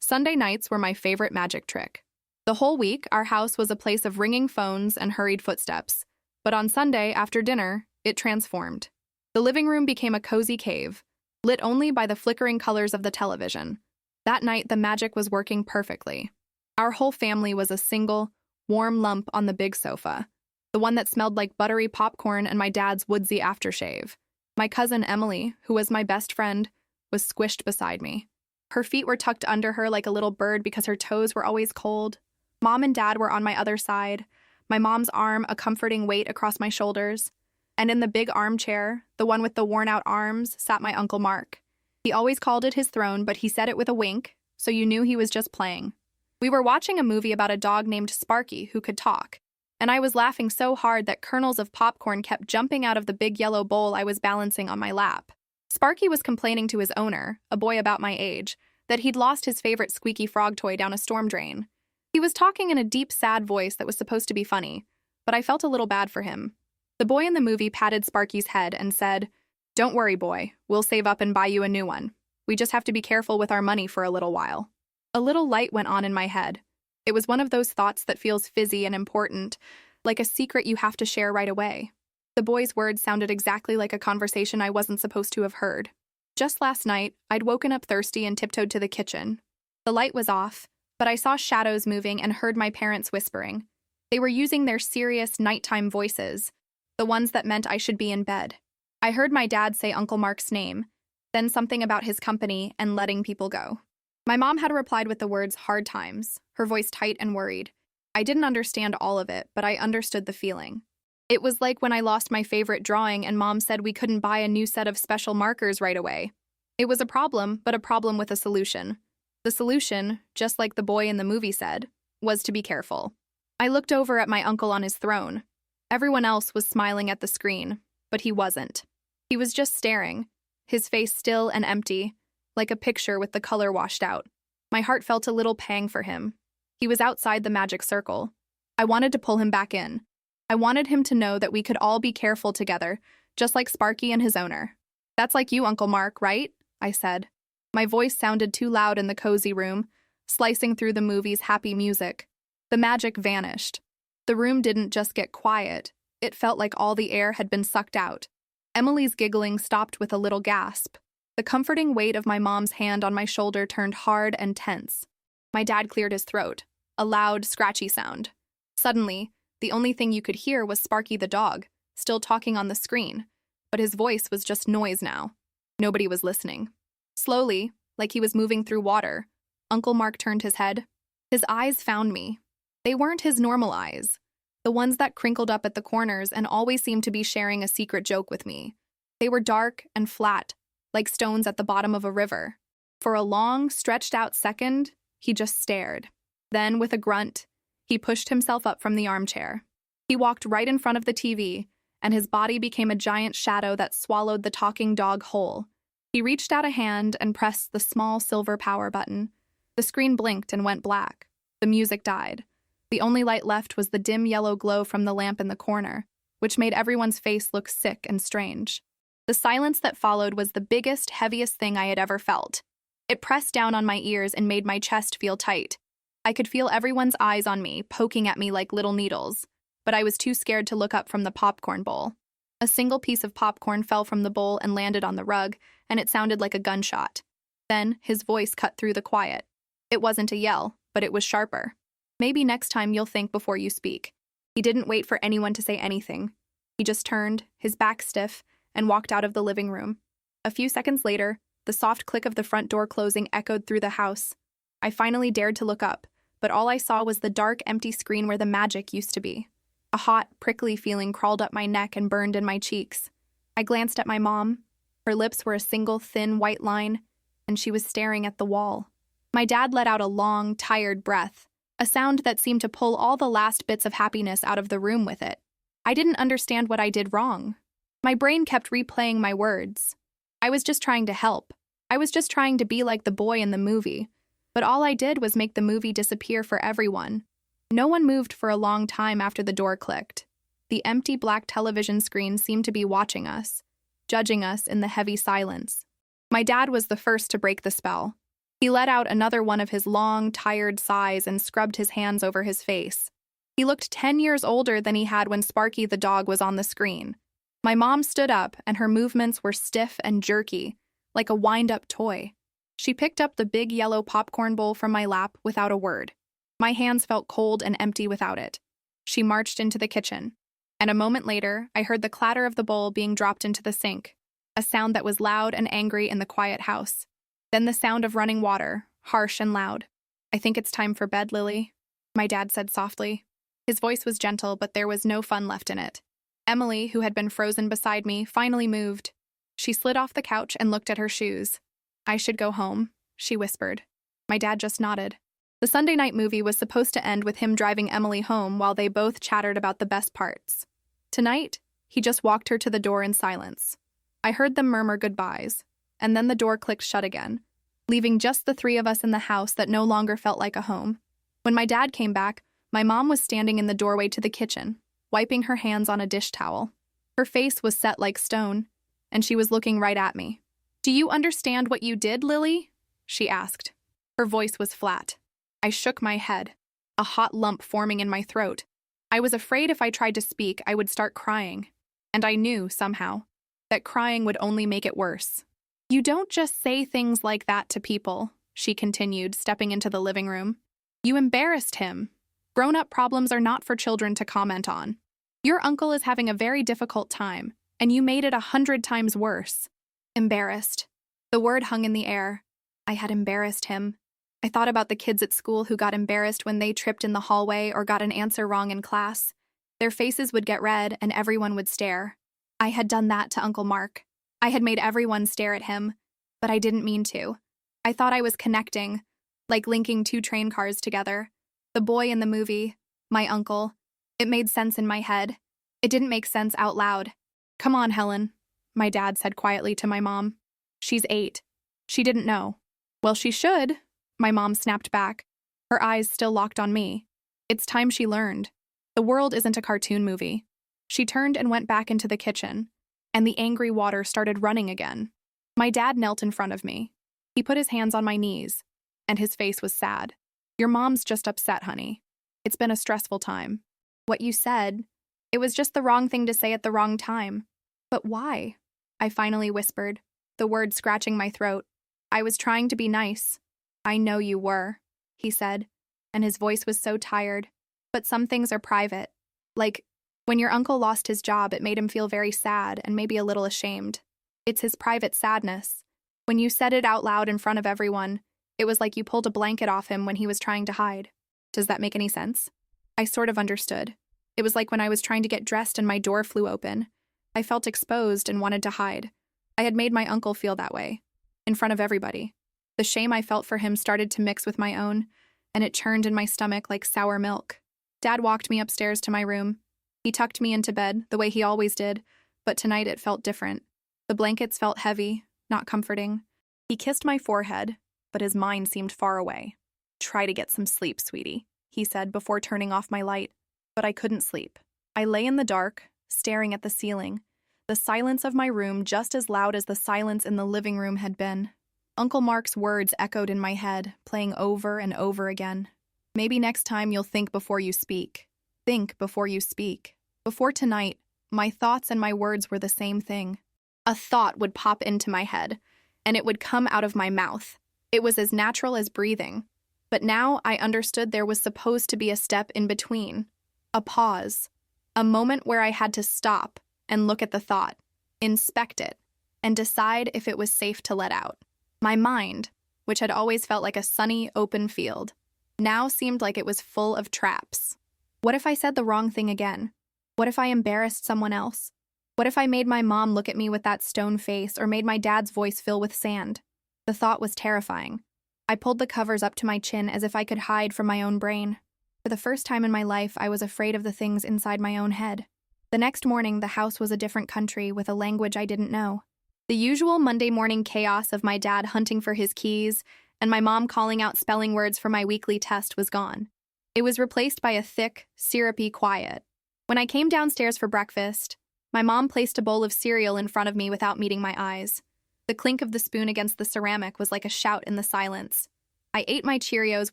Sunday nights were my favorite magic trick. The whole week, our house was a place of ringing phones and hurried footsteps. But on Sunday, after dinner, it transformed. The living room became a cozy cave, lit only by the flickering colors of the television. That night, the magic was working perfectly. Our whole family was a single, warm lump on the big sofa, the one that smelled like buttery popcorn and my dad's woodsy aftershave. My cousin Emily, who was my best friend, was squished beside me. Her feet were tucked under her like a little bird because her toes were always cold. Mom and Dad were on my other side, my mom's arm a comforting weight across my shoulders. And in the big armchair, the one with the worn-out arms, sat my Uncle Mark. He always called it his throne, but he said it with a wink, so you knew he was just playing. We were watching a movie about a dog named Sparky who could talk, and I was laughing so hard that kernels of popcorn kept jumping out of the big yellow bowl I was balancing on my lap. Sparky was complaining to his owner, a boy about my age, that he'd lost his favorite squeaky frog toy down a storm drain. He was talking in a deep, sad voice that was supposed to be funny, but I felt a little bad for him. The boy in the movie patted Sparky's head and said, "Don't worry, boy. We'll save up and buy you a new one. We just have to be careful with our money for a little while." A little light went on in my head. It was one of those thoughts that feels fizzy and important, like a secret you have to share right away. The boy's words sounded exactly like a conversation I wasn't supposed to have heard. Just last night, I'd woken up thirsty and tiptoed to the kitchen. The light was off, but I saw shadows moving and heard my parents whispering. They were using their serious nighttime voices, the ones that meant I should be in bed. I heard my dad say Uncle Mark's name, then something about his company and letting people go. My mom had replied with the words "hard times," her voice tight and worried. I didn't understand all of it, but I understood the feeling. It was like when I lost my favorite drawing and Mom said we couldn't buy a new set of special markers right away. It was a problem, but a problem with a solution. The solution, just like the boy in the movie said, was to be careful. I looked over at my uncle on his throne. Everyone else was smiling at the screen, but he wasn't. He was just staring, his face still and empty, like a picture with the color washed out. My heart felt a little pang for him. He was outside the magic circle. I wanted to pull him back in. I wanted him to know that we could all be careful together, just like Sparky and his owner. "That's like you, Uncle Mark, right?" I said. My voice sounded too loud in the cozy room, slicing through the movie's happy music. The magic vanished. The room didn't just get quiet. It felt like all the air had been sucked out. Emily's giggling stopped with a little gasp. The comforting weight of my mom's hand on my shoulder turned hard and tense. My dad cleared his throat, a loud, scratchy sound. Suddenly, the only thing you could hear was Sparky the dog, still talking on the screen, but his voice was just noise now. Nobody was listening. Slowly, like he was moving through water, Uncle Mark turned his head. His eyes found me. They weren't his normal eyes, the ones that crinkled up at the corners and always seemed to be sharing a secret joke with me. They were dark and flat, like stones at the bottom of a river. For a long, stretched-out second, he just stared. Then, with a grunt, he pushed himself up from the armchair. He walked right in front of the TV, and his body became a giant shadow that swallowed the talking dog whole. He reached out a hand and pressed the small silver power button. The screen blinked and went black. The music died. The only light left was the dim yellow glow from the lamp in the corner, which made everyone's face look sick and strange. The silence that followed was the biggest, heaviest thing I had ever felt. It pressed down on my ears and made my chest feel tight. I could feel everyone's eyes on me, poking at me like little needles, but I was too scared to look up from the popcorn bowl. A single piece of popcorn fell from the bowl and landed on the rug, and it sounded like a gunshot. Then, his voice cut through the quiet. It wasn't a yell, but it was sharper. "Maybe next time you'll think before you speak." He didn't wait for anyone to say anything. He just turned, his back stiff, and walked out of the living room. A few seconds later, the soft click of the front door closing echoed through the house. I finally dared to look up, but all I saw was the dark, empty screen where the magic used to be. A hot, prickly feeling crawled up my neck and burned in my cheeks. I glanced at my mom. Her lips were a single thin white line, and she was staring at the wall. My dad let out a long, tired breath, a sound that seemed to pull all the last bits of happiness out of the room with it. I didn't understand what I did wrong. My brain kept replaying my words. I was just trying to help. I was just trying to be like the boy in the movie. But all I did was make the movie disappear for everyone. No one moved for a long time after the door clicked. The empty black television screen seemed to be watching us, judging us in the heavy silence. My dad was the first to break the spell. He let out another one of his long, tired sighs and scrubbed his hands over his face. He looked 10 years older than he had when Sparky the dog was on the screen. My mom stood up, and her movements were stiff and jerky, like a wind-up toy. She picked up the big yellow popcorn bowl from my lap without a word. My hands felt cold and empty without it. She marched into the kitchen, and a moment later, I heard the clatter of the bowl being dropped into the sink, a sound that was loud and angry in the quiet house. Then the sound of running water, harsh and loud. "I think it's time for bed, Lily," my dad said softly. His voice was gentle, but there was no fun left in it. Emily, who had been frozen beside me, finally moved. She slid off the couch and looked at her shoes. "I should go home," she whispered. My dad just nodded. The Sunday night movie was supposed to end with him driving Emily home while they both chattered about the best parts. Tonight, he just walked her to the door in silence. I heard them murmur goodbyes, and then the door clicked shut again, leaving just the three of us in the house that no longer felt like a home. When my dad came back, my mom was standing in the doorway to the kitchen, wiping her hands on a dish towel. Her face was set like stone, and she was looking right at me. "Do you understand what you did, Lily?" she asked. Her voice was flat. I shook my head, a hot lump forming in my throat. I was afraid if I tried to speak, I would start crying. And I knew, somehow, that crying would only make it worse. "You don't just say things like that to people," she continued, stepping into the living room. "You embarrassed him. Grown-up problems are not for children to comment on. Your uncle is having a very difficult time, and you made it 100 times worse." Embarrassed. The word hung in the air. I had embarrassed him. I thought about the kids at school who got embarrassed when they tripped in the hallway or got an answer wrong in class. Their faces would get red and everyone would stare. I had done that to Uncle Mark. I had made everyone stare at him, but I didn't mean to. I thought I was connecting, like linking two train cars together. The boy in the movie, my uncle. It made sense in my head. It didn't make sense out loud. "Come on, Helen," my dad said quietly to my mom. "She's 8. She didn't know." "Well, she should," my mom snapped back, her eyes still locked on me. "It's time she learned. The world isn't a cartoon movie." She turned and went back into the kitchen, and the angry water started running again. My dad knelt in front of me. He put his hands on my knees, and his face was sad. "Your mom's just upset, honey. It's been a stressful time. What you said, it was just the wrong thing to say at the wrong time." "But why?" I finally whispered, the word scratching my throat. "I was trying to be nice." "I know you were," he said, and his voice was so tired. "But some things are private. Like, when your uncle lost his job, it made him feel very sad and maybe a little ashamed. It's his private sadness. When you said it out loud in front of everyone, it was like you pulled a blanket off him when he was trying to hide. Does that make any sense?" I sort of understood. It was like when I was trying to get dressed and my door flew open. I felt exposed and wanted to hide. I had made my uncle feel that way, in front of everybody. The shame I felt for him started to mix with my own, and it churned in my stomach like sour milk. Dad walked me upstairs to my room. He tucked me into bed, the way he always did, but tonight it felt different. The blankets felt heavy, not comforting. He kissed my forehead, but his mind seemed far away. "Try to get some sleep, sweetie," he said before turning off my light. But I couldn't sleep. I lay in the dark, staring at the ceiling, the silence of my room just as loud as the silence in the living room had been. Uncle Mark's words echoed in my head, playing over and over again. "Maybe next time you'll think before you speak. Think before you speak." Before tonight, my thoughts and my words were the same thing. A thought would pop into my head, and it would come out of my mouth. It was as natural as breathing. But now I understood there was supposed to be a step in between. A pause. A moment where I had to stop and look at the thought, inspect it, and decide if it was safe to let out. My mind, which had always felt like a sunny, open field, now seemed like it was full of traps. What if I said the wrong thing again? What if I embarrassed someone else? What if I made my mom look at me with that stone face or made my dad's voice fill with sand? The thought was terrifying. I pulled the covers up to my chin as if I could hide from my own brain. For the first time in my life, I was afraid of the things inside my own head. The next morning, the house was a different country with a language I didn't know. The usual Monday morning chaos of my dad hunting for his keys and my mom calling out spelling words for my weekly test was gone. It was replaced by a thick, syrupy quiet. When I came downstairs for breakfast, my mom placed a bowl of cereal in front of me without meeting my eyes. The clink of the spoon against the ceramic was like a shout in the silence. I ate my Cheerios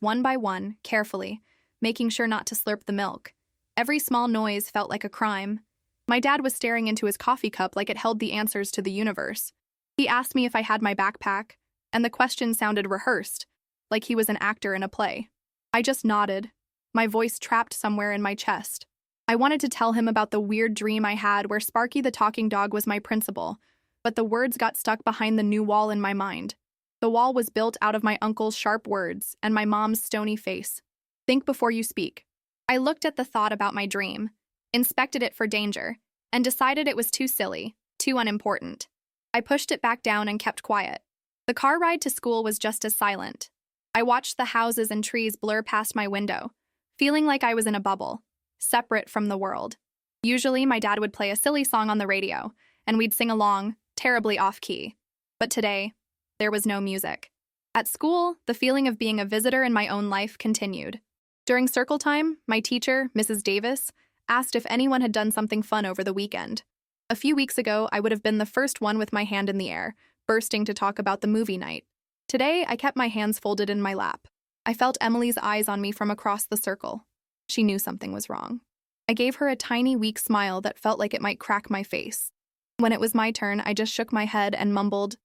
one by one, carefully, making sure not to slurp the milk. Every small noise felt like a crime. My dad was staring into his coffee cup like it held the answers to the universe. He asked me if I had my backpack, and the question sounded rehearsed, like he was an actor in a play. I just nodded, my voice trapped somewhere in my chest. I wanted to tell him about the weird dream I had where Sparky the talking dog was my principal, but the words got stuck behind the new wall in my mind. The wall was built out of my uncle's sharp words and my mom's stony face. Think before you speak. I looked at the thought about my dream, inspected it for danger, and decided it was too silly, too unimportant. I pushed it back down and kept quiet. The car ride to school was just as silent. I watched the houses and trees blur past my window, feeling like I was in a bubble, separate from the world. Usually, my dad would play a silly song on the radio, and we'd sing along, terribly off-key. But today, there was no music. At school, the feeling of being a visitor in my own life continued. During circle time, my teacher, Mrs. Davis, asked if anyone had done something fun over the weekend. A few weeks ago, I would have been the first one with my hand in the air, bursting to talk about the movie night. Today, I kept my hands folded in my lap. I felt Emily's eyes on me from across the circle. She knew something was wrong. I gave her a tiny, weak smile that felt like it might crack my face. When it was my turn, I just shook my head and mumbled,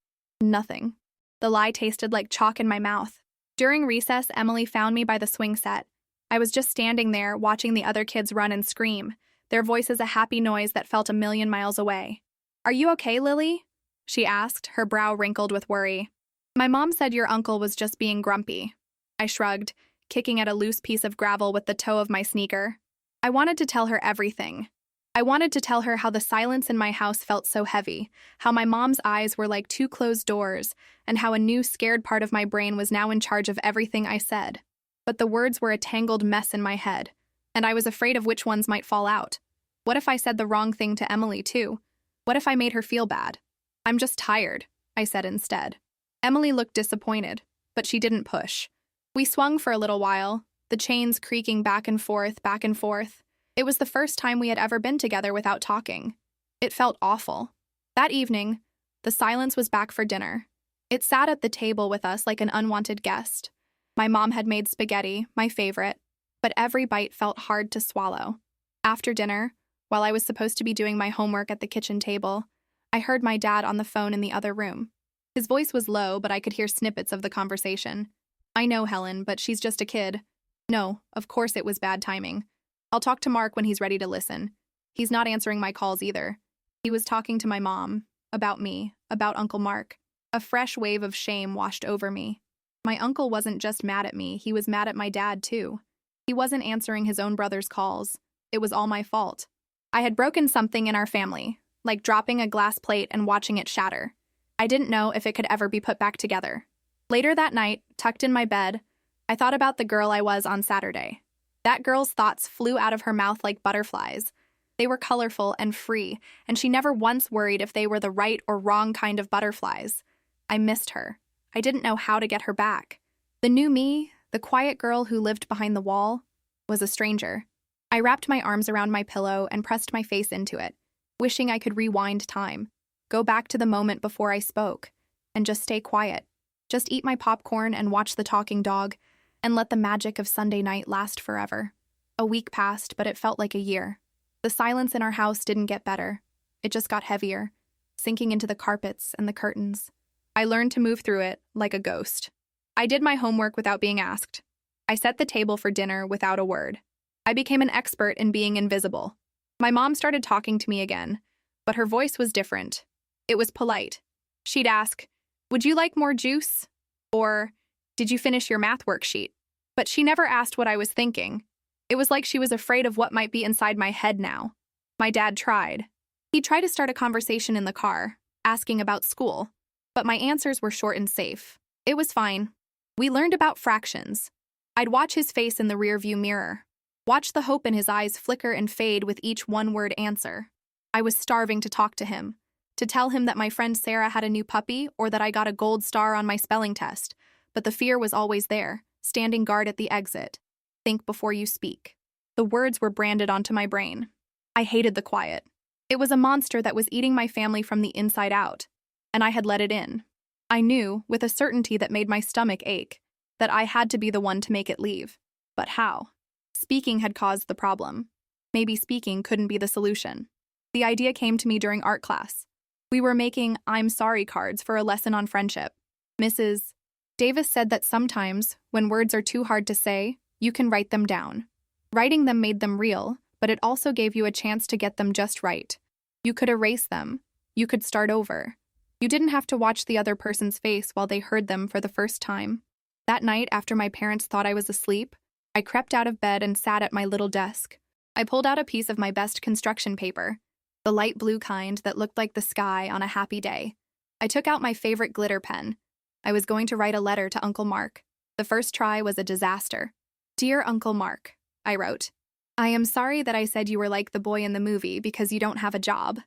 "Nothing." The lie tasted like chalk in my mouth. During recess, Emily found me by the swing set. I was just standing there, watching the other kids run and scream, their voices a happy noise that felt a million miles away. "Are you okay, Lily?" she asked, her brow wrinkled with worry. "My mom said your uncle was just being grumpy." I shrugged, kicking at a loose piece of gravel with the toe of my sneaker. I wanted to tell her everything. I wanted to tell her how the silence in my house felt so heavy, how my mom's eyes were like two closed doors, and how a new scared part of my brain was now in charge of everything I said. But the words were a tangled mess in my head, and I was afraid of which ones might fall out. What if I said the wrong thing to Emily, too? What if I made her feel bad? "I'm just tired," I said instead. Emily looked disappointed, but she didn't push. We swung for a little while, the chains creaking back and forth, back and forth. It was the first time we had ever been together without talking. It felt awful. That evening, the silence was back for dinner. It sat at the table with us like an unwanted guest. My mom had made spaghetti, my favorite, but every bite felt hard to swallow. After dinner, while I was supposed to be doing my homework at the kitchen table, I heard my dad on the phone in the other room. His voice was low, but I could hear snippets of the conversation. "I know, Helen, but she's just a kid." No, of course it was bad timing. "I'll talk to Mark when he's ready to listen." He's not answering my calls either. He was talking to my mom, about me, about Uncle Mark. A fresh wave of shame washed over me. My uncle wasn't just mad at me, he was mad at my dad too. He wasn't answering his own brother's calls. It was all my fault. I had broken something in our family, like dropping a glass plate and watching it shatter. I didn't know if it could ever be put back together. Later that night, tucked in my bed, I thought about the girl I was on Saturday. That girl's thoughts flew out of her mouth like butterflies. They were colorful and free, and she never once worried if they were the right or wrong kind of butterflies. I missed her. I didn't know how to get her back. The new me, the quiet girl who lived behind the wall, was a stranger. I wrapped my arms around my pillow and pressed my face into it, wishing I could rewind time, go back to the moment before I spoke, and just stay quiet. Just eat my popcorn and watch the talking dog, and let the magic of Sunday night last forever. A week passed, but it felt like a year. The silence in our house didn't get better. It just got heavier, sinking into the carpets and the curtains. I learned to move through it like a ghost. I did my homework without being asked. I set the table for dinner without a word. I became an expert in being invisible. My mom started talking to me again, but her voice was different. It was polite. She'd ask, "Would you like more juice?" Or, "Did you finish your math worksheet?" But she never asked what I was thinking. It was like she was afraid of what might be inside my head now. My dad tried. He tried to start a conversation in the car, asking about school, but my answers were short and safe. It was fine. We learned about fractions. I'd watch his face in the rearview mirror, watch the hope in his eyes flicker and fade with each one-word answer. I was starving to talk to him, to tell him that my friend Sarah had a new puppy or that I got a gold star on my spelling test, but the fear was always there, standing guard at the exit. Think before you speak. The words were branded onto my brain. I hated the quiet. It was a monster that was eating my family from the inside out. and I had let it in. I knew, with a certainty that made my stomach ache, that I had to be the one to make it leave. But how? Speaking had caused the problem. Maybe speaking couldn't be the solution. The idea came to me during art class. We were making "I'm sorry" cards for a lesson on friendship. Mrs. Davis said that sometimes, when words are too hard to say, you can write them down. Writing them made them real, but it also gave you a chance to get them just right. You could erase them. You could start over. You didn't have to watch the other person's face while they heard them for the first time. That night, after my parents thought I was asleep, I crept out of bed and sat at my little desk. I pulled out a piece of my best construction paper, the light blue kind that looked like the sky on a happy day. I took out my favorite glitter pen. I was going to write a letter to Uncle Mark. The first try was a disaster. "Dear Uncle Mark," I wrote. "I am sorry that I said you were like the boy in the movie because you don't have a job."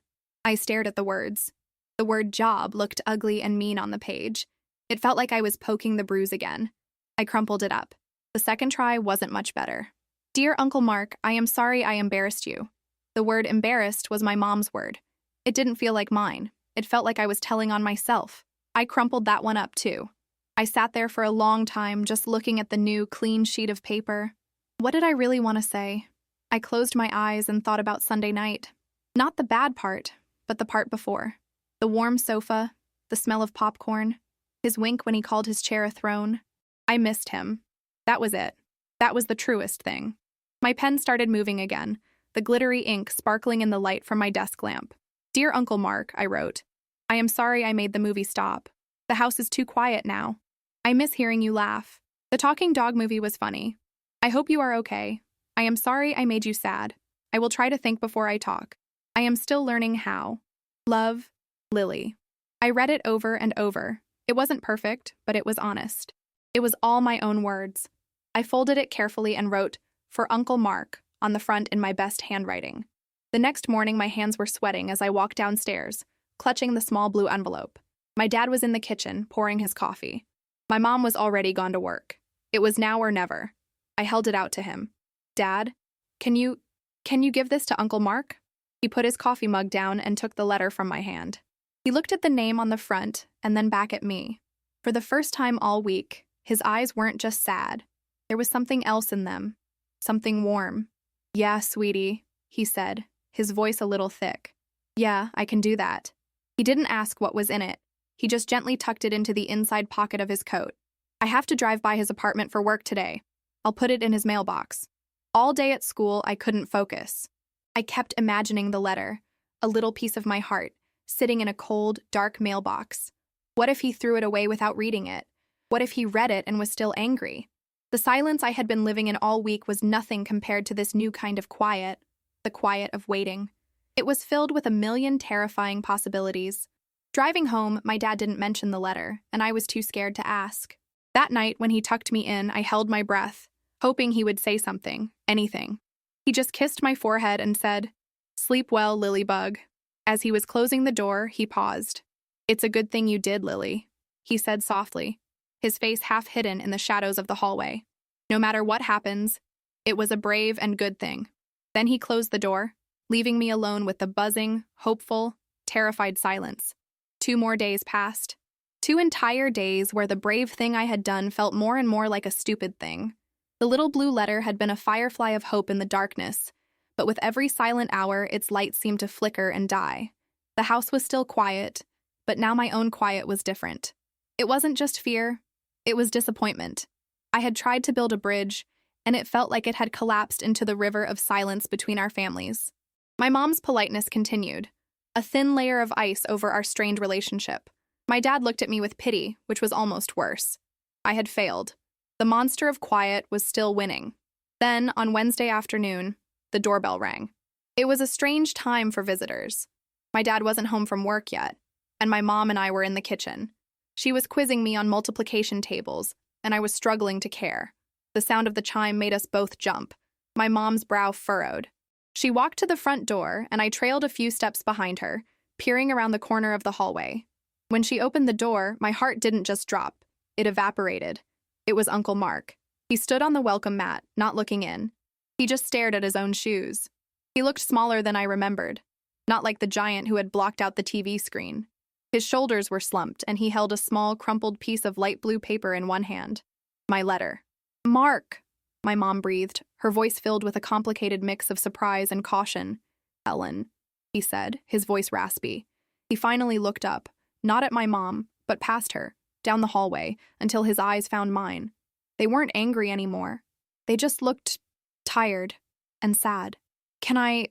I stared at the words. The word "job" looked ugly and mean on the page. It felt like I was poking the bruise again. I crumpled it up. The second try wasn't much better. "Dear Uncle Mark, I am sorry I embarrassed you." The word "embarrassed" was my mom's word. It didn't feel like mine. It felt like I was telling on myself. I crumpled that one up too. I sat there for a long time just looking at the new, clean sheet of paper. What did I really want to say? I closed my eyes and thought about Sunday night. Not the bad part, but the part before. The warm sofa, the smell of popcorn, his wink when he called his chair a throne. I missed him. That was it. That was the truest thing. My pen started moving again, the glittery ink sparkling in the light from my desk lamp. "Dear Uncle Mark," I wrote. "I am sorry I made the movie stop. The house is too quiet now. I miss hearing you laugh. The talking dog movie was funny. I hope you are okay. I am sorry I made you sad. I will try to think before I talk. I am still learning how. Love, Lily." I read it over and over. It wasn't perfect, but it was honest. It was all my own words. I folded it carefully and wrote, "For Uncle Mark," on the front in my best handwriting. The next morning, my hands were sweating as I walked downstairs, clutching the small blue envelope. My dad was in the kitchen, pouring his coffee. My mom was already gone to work. It was now or never. I held it out to him. "Dad, can you give this to Uncle Mark?" He put his coffee mug down and took the letter from my hand. He looked at the name on the front and then back at me. For the first time all week, his eyes weren't just sad. There was something else in them. Something warm. "Yeah, sweetie," he said, his voice a little thick. "Yeah, I can do that." He didn't ask what was in it. He just gently tucked it into the inside pocket of his coat. "I have to drive by his apartment for work today. I'll put it in his mailbox." All day at school, I couldn't focus. I kept imagining the letter, a little piece of my heart, sitting in a cold, dark mailbox. What if he threw it away without reading it? What if he read it and was still angry? The silence I had been living in all week was nothing compared to this new kind of quiet, the quiet of waiting. It was filled with a million terrifying possibilities. Driving home, my dad didn't mention the letter, and I was too scared to ask. That night, when he tucked me in, I held my breath, hoping he would say something, anything. He just kissed my forehead and said, "Sleep well, Lilybug." As he was closing the door, he paused. "It's a good thing you did, Lily," he said softly, his face half hidden in the shadows of the hallway. "No matter what happens, it was a brave and good thing." Then he closed the door, leaving me alone with the buzzing, hopeful, terrified silence. 2 more days passed. 2 entire days where the brave thing I had done felt more and more like a stupid thing. The little blue letter had been a firefly of hope in the darkness, but with every silent hour, its light seemed to flicker and die. The house was still quiet, but now my own quiet was different. It wasn't just fear, it was disappointment. I had tried to build a bridge, and it felt like it had collapsed into the river of silence between our families. My mom's politeness continued, a thin layer of ice over our strained relationship. My dad looked at me with pity, which was almost worse. I had failed. The monster of quiet was still winning. Then, on Wednesday afternoon, the doorbell rang. It was a strange time for visitors. My dad wasn't home from work yet, and my mom and I were in the kitchen. She was quizzing me on multiplication tables, and I was struggling to care. The sound of the chime made us both jump. My mom's brow furrowed. She walked to the front door, and I trailed a few steps behind her, peering around the corner of the hallway. When she opened the door, my heart didn't just drop. It evaporated. It was Uncle Mark. He stood on the welcome mat, not looking in. He just stared at his own shoes. He looked smaller than I remembered, not like the giant who had blocked out the TV screen. His shoulders were slumped, and he held a small, crumpled piece of light blue paper in one hand. My letter. "Mark," my mom breathed, her voice filled with a complicated mix of surprise and caution. "Ellen," he said, his voice raspy. He finally looked up, not at my mom, but past her, down the hallway, until his eyes found mine. They weren't angry anymore. They just looked tired and sad. Can I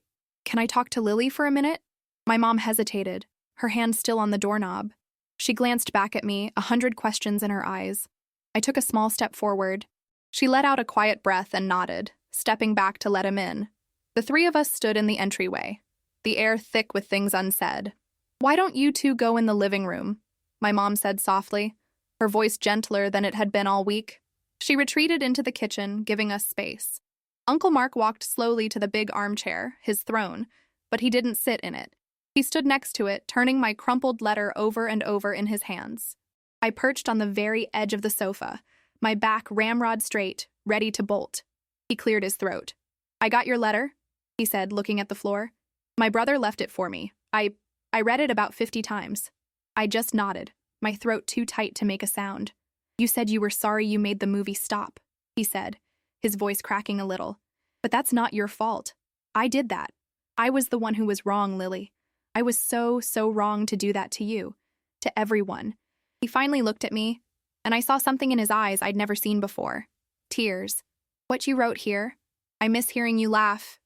talk to Lily for a minute?" My mom hesitated, her hand still on the doorknob. She glanced back at me, 100 questions in her eyes. I took a small step forward. She let out a quiet breath and nodded, stepping back to let him in. The three of us stood in the entryway, the air thick with things unsaid. "Why don't you two go in the living room?" my mom said softly, her voice gentler than it had been all week. She retreated into the kitchen, giving us space. Uncle Mark walked slowly to the big armchair, his throne, but he didn't sit in it. He stood next to it, turning my crumpled letter over and over in his hands. I perched on the very edge of the sofa, my back ramrod straight, ready to bolt. He cleared his throat. "I got your letter," he said, looking at the floor. "My brother left it for me. I read it about 50 times. I just nodded, my throat too tight to make a sound. "You said you were sorry you made the movie stop," he said, his voice cracking a little. "But that's not your fault. I did that. I was the one who was wrong, Lily. I was so wrong to do that to you, to everyone." He finally looked at me, and I saw something in his eyes I'd never seen before. Tears. "What you wrote here. I miss hearing you laugh.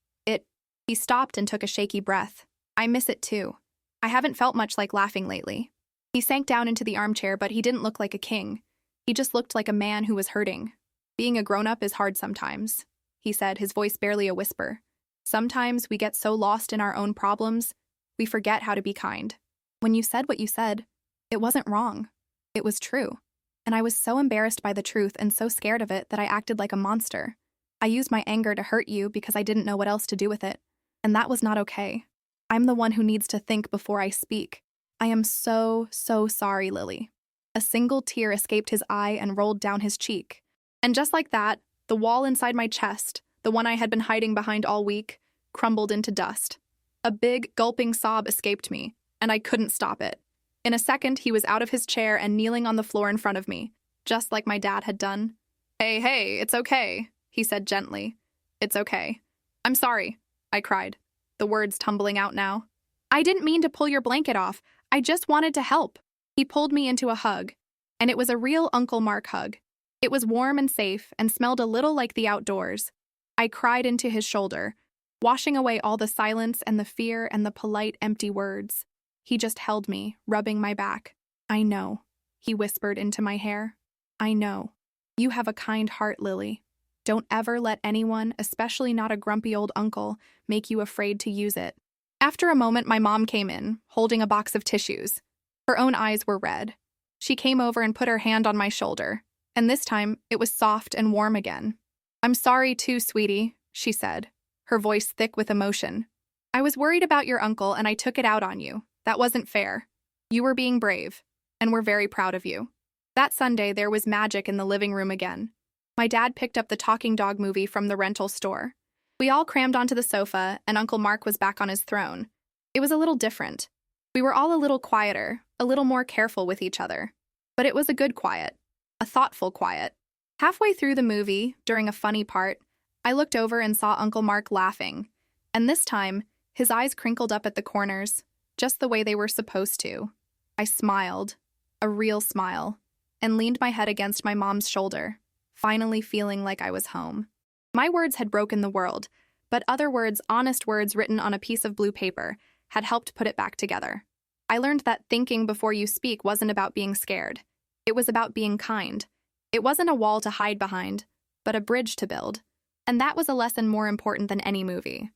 He stopped and took a shaky breath. "I miss it too. I haven't felt much like laughing lately." He sank down into the armchair, but he didn't look like a king. He just looked like a man who was hurting. "Being a grown-up is hard sometimes," he said, his voice barely a whisper. "Sometimes we get so lost in our own problems, we forget how to be kind. When you said what you said, it wasn't wrong. It was true. And I was so embarrassed by the truth and so scared of it that I acted like a monster. I used my anger to hurt you because I didn't know what else to do with it. And that was not okay. I'm the one who needs to think before I speak. I am so sorry, Lily." A single tear escaped his eye and rolled down his cheek. And just like that, the wall inside my chest, the one I had been hiding behind all week, crumbled into dust. A big, gulping sob escaped me, and I couldn't stop it. In a second, he was out of his chair and kneeling on the floor in front of me, just like my dad had done. Hey, it's okay," he said gently. "It's okay." "I'm sorry," I cried, the words tumbling out now. "I didn't mean to pull your blanket off. I just wanted to help." He pulled me into a hug, and it was a real Uncle Mark hug. It was warm and safe and smelled a little like the outdoors. I cried into his shoulder, washing away all the silence and the fear and the polite, empty words. He just held me, rubbing my back. "I know," he whispered into my hair. "I know. You have a kind heart, Lily. Don't ever let anyone, especially not a grumpy old uncle, make you afraid to use it." After a moment, my mom came in, holding a box of tissues. Her own eyes were red. She came over and put her hand on my shoulder, and this time it was soft and warm again. "I'm sorry too, sweetie," she said, her voice thick with emotion. "I was worried about your uncle and I took it out on you. That wasn't fair. You were being brave, and we're very proud of you." That Sunday, there was magic in the living room again. My dad picked up the Talking Dog movie from the rental store. We all crammed onto the sofa, and Uncle Mark was back on his throne. It was a little different. We were all a little quieter, a little more careful with each other. But it was a good quiet, a thoughtful quiet. Halfway through the movie, during a funny part, I looked over and saw Uncle Mark laughing. And this time, his eyes crinkled up at the corners, just the way they were supposed to. I smiled, a real smile, and leaned my head against my mom's shoulder, finally feeling like I was home. My words had broken the world, but other words, honest words written on a piece of blue paper, had helped put it back together. I learned that thinking before you speak wasn't about being scared. It was about being kind. It wasn't a wall to hide behind, but a bridge to build. And that was a lesson more important than any movie.